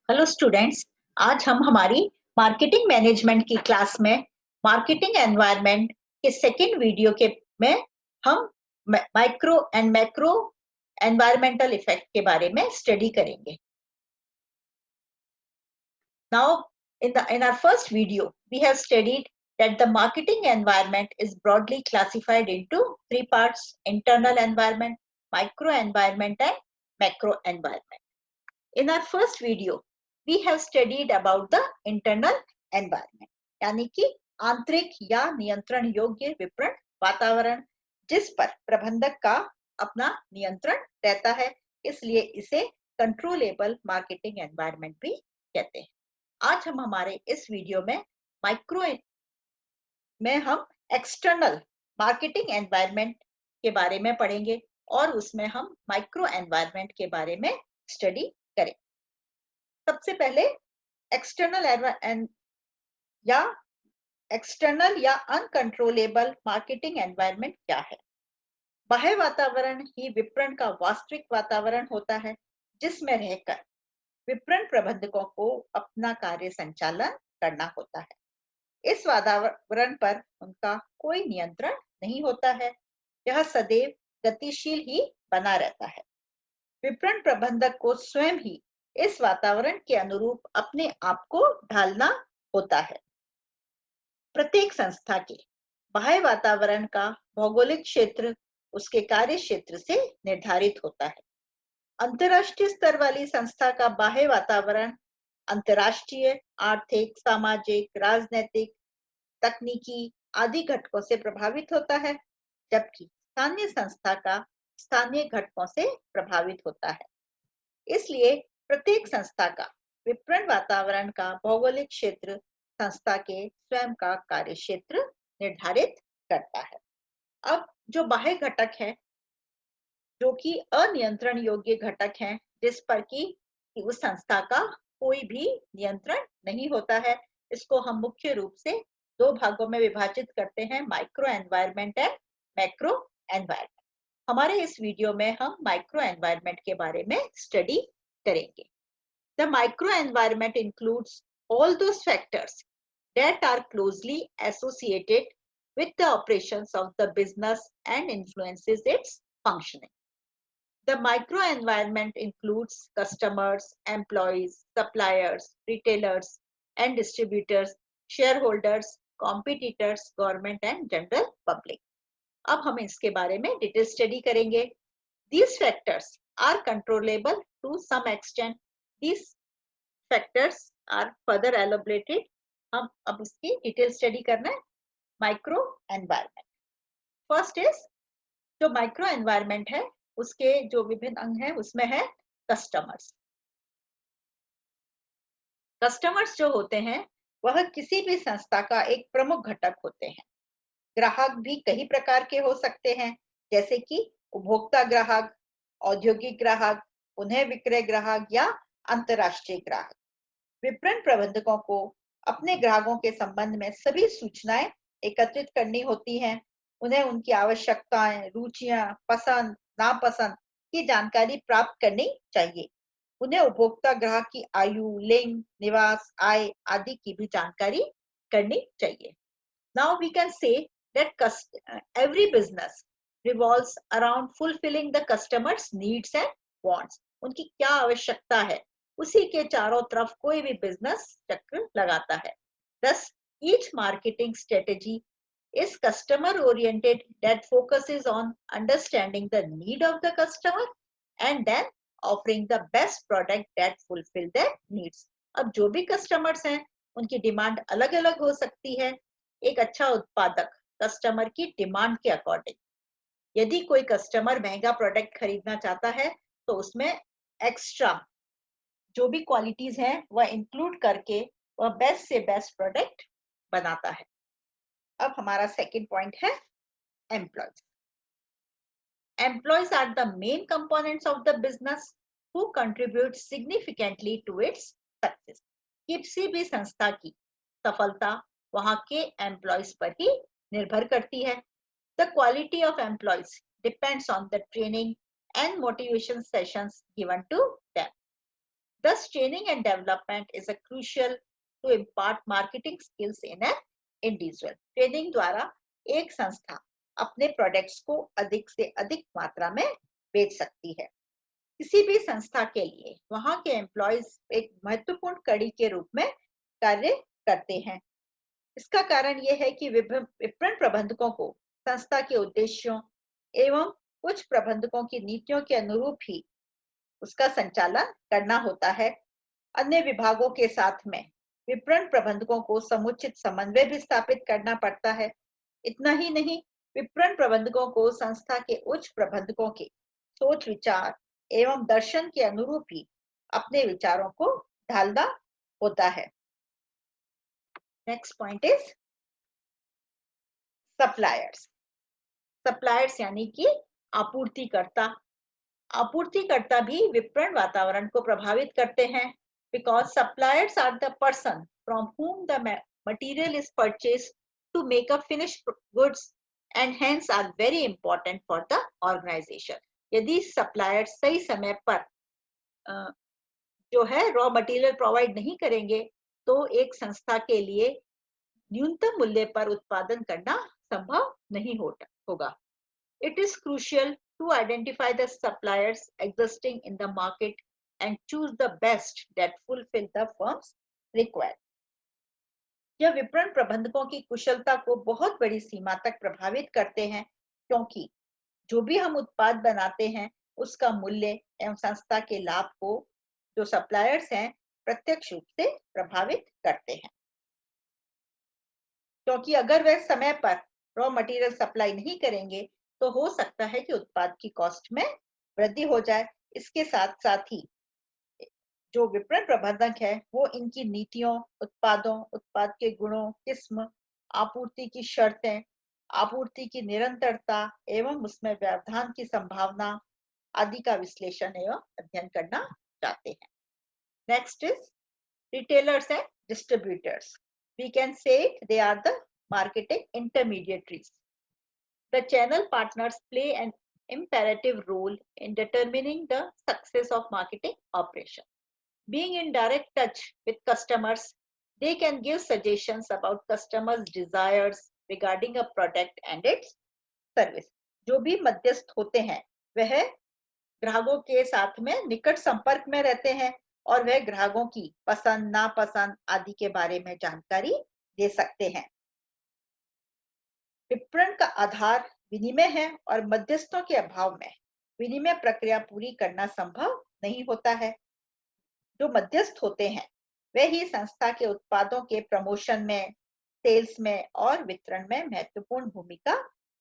Hello students. आज हम हमारी मार्केटिंग मैनेजमेंट की क्लास में मार्केटिंग एनवायरनमेंट के सेकेंड वीडियो के में हम micro and macro environmental effect के बारे में स्टडी करेंगे। Now in our first video we have studied that the marketing environment is broadly classified into three parts: internal environment, micro environment and macro environment. In our first video, we have studied about the internal environment, यानी कि आंतरिक या नियंत्रण योग्य विपणन वातावरण जिस पर प्रबंधक का अपना नियंत्रण रहता है, इसलिए इसे कंट्रोलेबल मार्केटिंग एनवायरनमेंट भी कहते हैं। आज हम हमारे इस वीडियो में माइक्रो में हम एक्सटर्नल मार्केटिंग एनवायरनमेंट के बारे में पढ़ेंगे और उसमें हम माइक्रो एनवायरनमेंट के बारे में स्टडी करेंगे। सबसे पहले एक्सटर्नल या अनकंट्रोलेबल मार्केटिंग एनवायरनमेंट क्या है? बाह्य वातावरण ही विपणन का वास्तविक वातावरण होता है, जिसमें रहकर विपणन प्रबंधकों को अपना कार्य संचालन करना होता है। इस वातावरण पर उनका कोई नियंत्रण नहीं होता है, यह सदैव गतिशील ही बना रहता है। विपणन प्रबंधक को स्वयं ही इस वातावरण के अनुरूप अपने आप को ढालना होता है। प्रत्येक संस्था के बाह्य वातावरण का भौगोलिक क्षेत्र उसके कार्य क्षेत्र से निर्धारित होता है। अंतरराष्ट्रीय स्तर वाली संस्था का बाह्य वातावरण अंतरराष्ट्रीय आर्थिक, सामाजिक, राजनीतिक, तकनीकी आदि घटकों से प्रभावित होता है, जबकि स्थानीय संस्था का स्थानीय घटकों से प्रभावित होता है। इसलिए प्रत्येक संस्था का विपणन वातावरण का भौगोलिक क्षेत्र संस्था के स्वयं का कार्य क्षेत्र निर्धारित करता है। अब जो बाह्य घटक है, जो कि अनियंत्रण योग्य घटक हैं, जिस पर कि उस संस्था का कोई भी नियंत्रण नहीं होता है, इसको हम मुख्य रूप से दो भागों में विभाजित करते हैं: micro environment and macro environment. हमारे इस वीडियो में हम माइक्रो एनवायरनमेंट के बारे में स्टडी करेंगे। The microenvironment includes all those factors that are closely associated with the operations of the business and influences its functioning. The microenvironment includes customers, employees, suppliers, retailers and distributors, shareholders, competitors, government and general public. अब हम इसके बारे में detail study करेंगे। These factors are controllable to some extent. These factors are further elaborated. हम अब इसकी detail study करना है। माइक्रो एनवायरनमेंट फर्स्ट इज, जो माइक्रो एनवायरनमेंट है उसके जो विभिन्न अंग हैं उसमें है कस्टमर्स। कस्टमर्स जो होते हैं वह किसी भी संस्था का एक प्रमुख घटक होते हैं। ग्राहक भी कई प्रकार के हो सकते हैं, जैसे कि उपभोक्ता ग्राहक, औद्योगिक ग्राहक, पुनः विक्रय ग्राहक या अंतरराष्ट्रीय ग्राहक। विपणन प्रबंधकों को अपने ग्राहकों के संबंध में सभी सूचनाएं एकत्रित करनी होती हैं। उन्हें उनकी आवश्यकताएं, रुचियां, पसंद नापसंद की जानकारी प्राप्त करनी चाहिए। उन्हें उपभोक्ता ग्राहक की आयु, लिंग, निवास, आय आदि की भी जानकारी करनी चाहिए। Now we can say that every business revolves around fulfilling the customer's needs and wants. उनकी क्या आवश्यकता है, उसी के चारों तरफ कोई भी बिजनेस चक्र लगाता है। Thus, each marketing strategy is customer oriented, that focuses on understanding the need of the customer and then offering the best product that fulfill their needs. अब जो भी कस्टमर्स हैं उनकी डिमांड अलग अलग हो सकती है। एक अच्छा उत्पादक कस्टमर की डिमांड के अकॉर्डिंग, यदि कोई कस्टमर महंगा प्रोडक्ट खरीदना चाहता है तो उसमें एक्स्ट्रा जो भी क्वालिटीज हैं वह इंक्लूड करके वह बेस्ट से बेस्ट प्रोडक्ट बनाता है। अब हमारा सेकंड पॉइंट है employees. Employees are the main components of the business who contribute significantly to its success. किसी भी संस्था की सफलता वहां के एम्प्लॉयज पर ही निर्भर करती है। The quality of employees depends on the training and motivation sessions given to them. Thus, training and development is a crucial to impart marketing skills in an individual. Training द्वारा एक संस्था अपने प्रोडक्ट्स को अधिक से अधिक मात्रा में बेच सकती है। किसी भी संस्था के लिए वहां के एम्प्लॉयज एक महत्वपूर्ण कड़ी के रूप में कार्य करते हैं। इसका कारण यह है कि विपणन प्रबंधकों को संस्था के उद्देश्यों एवं कुछ प्रबंधकों की नीतियों के अनुरूप ही उसका संचालन करना होता है। अन्य विभागों के साथ में विपणन प्रबंधकों को समुचित समन्वय भी स्थापित करना पड़ता है। इतना ही नहीं, विपणन प्रबंधकों को संस्था के उच्च प्रबंधकों के सोच विचार एवं दर्शन के अनुरूप ही अपने विचारों को ढालना होता है। Next point is suppliers. Suppliers यानी कि आपूर्तिकर्ता। आपूर्तिकर्ता भी विपणन वातावरण को प्रभावित करते हैं, because suppliers are the person from whom the material is purchased to make a finished goods and hence are very important for the organization. यदि सप्लायर्स सही समय पर जो है रॉ मटेरियल प्रोवाइड नहीं करेंगे तो एक संस्था के लिए न्यूनतम मूल्य पर उत्पादन करना संभव नहीं होगा। It is crucial to identify the suppliers existing in the market and choose the best that fulfill the firm's requirement. यह विपणन प्रबंधकों की कुशलता को बहुत बड़ी सीमा तक प्रभावित करते हैं, क्योंकि जो भी हम उत्पाद बनाते हैं उसका मूल्य एवं संस्था के लाभ को जो सप्लायर्स हैं प्रत्यक्ष रूप से प्रभावित करते हैं। क्योंकि अगर वे समय पर रॉ मटेरियल सप्लाई नहीं करेंगे तो हो सकता है कि उत्पाद की कॉस्ट में वृद्धि हो जाए। इसके साथ साथ ही जो विपणन प्रबंधक है वो इनकी नीतियों, उत्पादों, उत्पाद के गुणों, किस्म, आपूर्ति की शर्तें, आपूर्ति की निरंतरता एवं उसमें व्यवधान की संभावना आदि का विश्लेषण एवं अध्ययन करना चाहते हैं। Next is retailers and distributors. We can say they are the marketing intermediaries. The channel partners play an imperative role in determining the success of marketing operation. Being in direct touch with customers, they can give suggestions about customers' desires regarding a product and its service. जो भी मध्यस्थ होते हैं वह ग्राहकों के साथ में निकट संपर्क में रहते हैं और वह ग्राहकों की पसंद नापसंद आदि के बारे में जानकारी दे सकते हैं। विपणन का आधार विनिमय है और मध्यस्थों के अभाव में विनिमय प्रक्रिया पूरी करना संभव नहीं होता है। जो मध्यस्थ होते हैं वे ही संस्था के उत्पादों के प्रमोशन में, सेल्स में और वितरण में महत्वपूर्ण भूमिका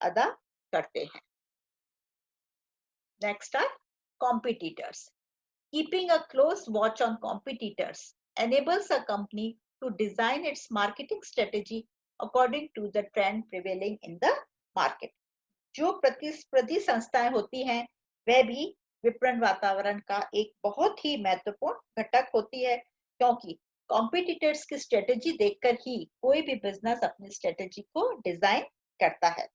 अदा करते हैं। Next are competitors. Keeping a close watch on competitors enables a company to design its marketing strategy according to the trend prevailing in the market. जो प्रतिस्पर्धी संस्थाएं होती हैं वह भी विपणन वातावरण का एक बहुत ही महत्वपूर्ण घटक होती है, क्योंकि कॉम्पिटिटर्स की स्ट्रेटेजी देखकर ही कोई भी बिजनेस अपनी स्ट्रेटेजी को डिजाइन करता है।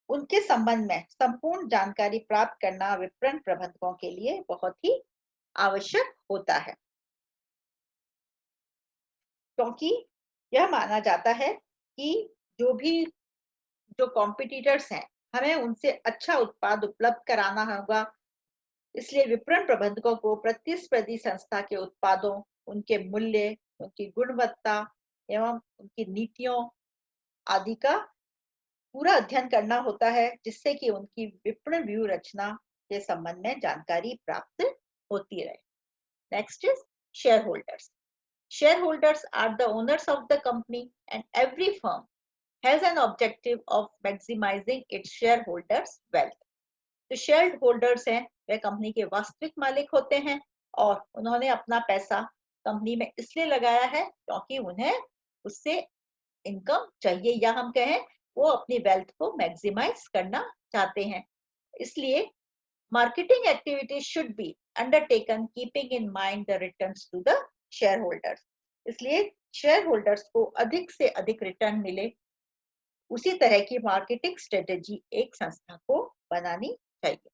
उनके संबंध में संपूर्ण जानकारी प्राप्त करना विपणन प्रबंधकों के लिए बहुत ही आवश्यक होता है, क्योंकि यह माना जाता है कि जो कॉम्पिटिटर्स हैं हमें उनसे अच्छा उत्पाद उपलब्ध कराना होगा। इसलिए विपणन प्रबंधकों को प्रतिस्पर्धी संस्था के उत्पादों, उनके मूल्य, उनकी गुणवत्ता एवं उनकी नीतियों आदि का पूरा अध्ययन करना होता है, जिससे कि उनकी विपणन व्यूह रचना के संबंध में जानकारी प्राप्त होती रहे। Next is shareholders. Shareholders are the owners of the company and every firm has an objective of maximizing its shareholders' wealth. जो shareholders हैं वे कंपनी के वास्तविक मालिक होते हैं और उन्होंने अपना पैसा कंपनी में इसलिए लगाया है क्योंकि उन्हें उससे इनकम चाहिए, या हम कहें वो अपनी वेल्थ को मैक्सिमाइज करना चाहते हैं। इसलिए marketing activities should be undertaken keeping in mind the returns to the shareholders. इसलिए shareholders को अधिक से अधिक रिटर्न मिले, उसी तरह की मार्केटिंग स्ट्रेटेजी एक संस्था को बनानी चाहिए।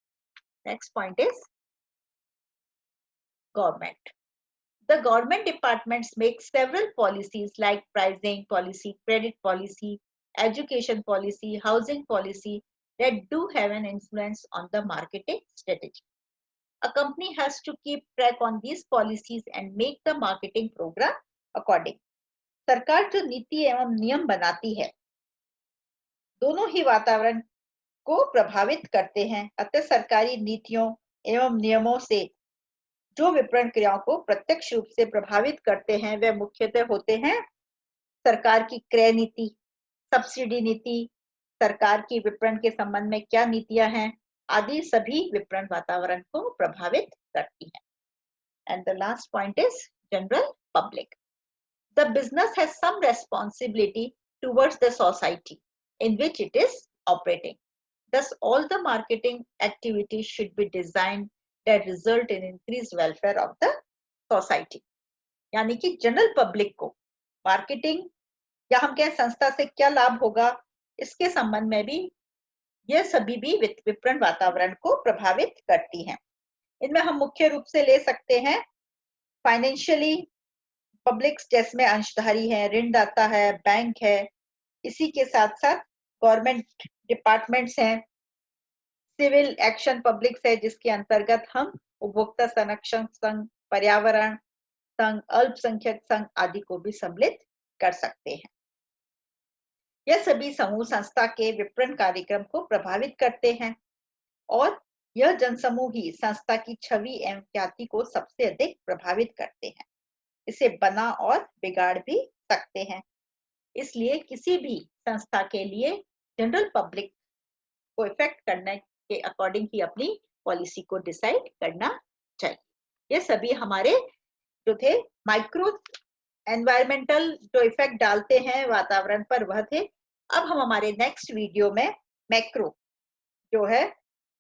Next point is government. The government departments make several policies like pricing policy, credit policy, education policy, housing policy that do have an influence on the marketing strategy. A company has to keep track on these policies and make the marketing program according. सरकार जो नीति एवं नियम बनाती है, दोनों ही वातावरण को प्रभावित करते हैं। अतः सरकारी नीतियों एवं नियमों से जो विपणन क्रियाओं को प्रत्यक्ष रूप से प्रभावित करते हैं, वे मुख्यतः होते हैं सरकार की क्रय नीति, सब्सिडी नीति, सरकार की विपणन के संबंध में क्या नीतियां हैं, आदि सभी विपणन वातावरण को प्रभावित करती हैं। And the last point is general public. The business has some responsibility towards the society in which it is operating. Thus, all the marketing activities should be designed that result in increased welfare of the society. यानी कि general public को marketing या हम कहें संस्था से क्या लाभ होगा, इसके संबंध में भी यह सभी भी विपणन वातावरण को प्रभावित करती हैं। इनमें हम मुख्य रूप से ले सकते हैं फाइनेंशियली पब्लिक, जिसमें अंशधारी है, ऋणदाता है, बैंक है, इसी के साथ साथ गवर्नमेंट डिपार्टमेंट्स हैं, सिविल एक्शन पब्लिक है जिसके अंतर्गत हम उपभोक्ता संरक्षण संघ, पर्यावरण संघ, अल्पसंख्यक संघ आदि को भी सम्मिलित कर सकते हैं। यह सभी समूह संस्था के विपणन कार्यक्रम को प्रभावित करते हैं और यह जनसमूह ही संस्था की छवि एवं ख्याति को सबसे अधिक प्रभावित करते हैं। इसे बना और बिगाड़ भी सकते हैं। इसलिए किसी भी संस्था के लिए जनरल पब्लिक को इफेक्ट करने के अकॉर्डिंग ही अपनी पॉलिसी को डिसाइड करना चाहिए। ये सभी हमारे जो थे माइक्रो एनवायरमेंटल जो इफेक्ट डालते हैं वातावरण पर वह थे। अब हम हमारे नेक्स्ट वीडियो में मैक्रो जो है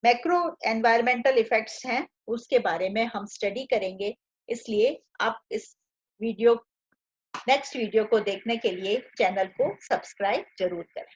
मैक्रो एनवायरमेंटल इफेक्ट्स हैं उसके बारे में हम स्टडी करेंगे। इसलिए आप इस नेक्स्ट वीडियो को देखने के लिए चैनल को सब्सक्राइब जरूर करें।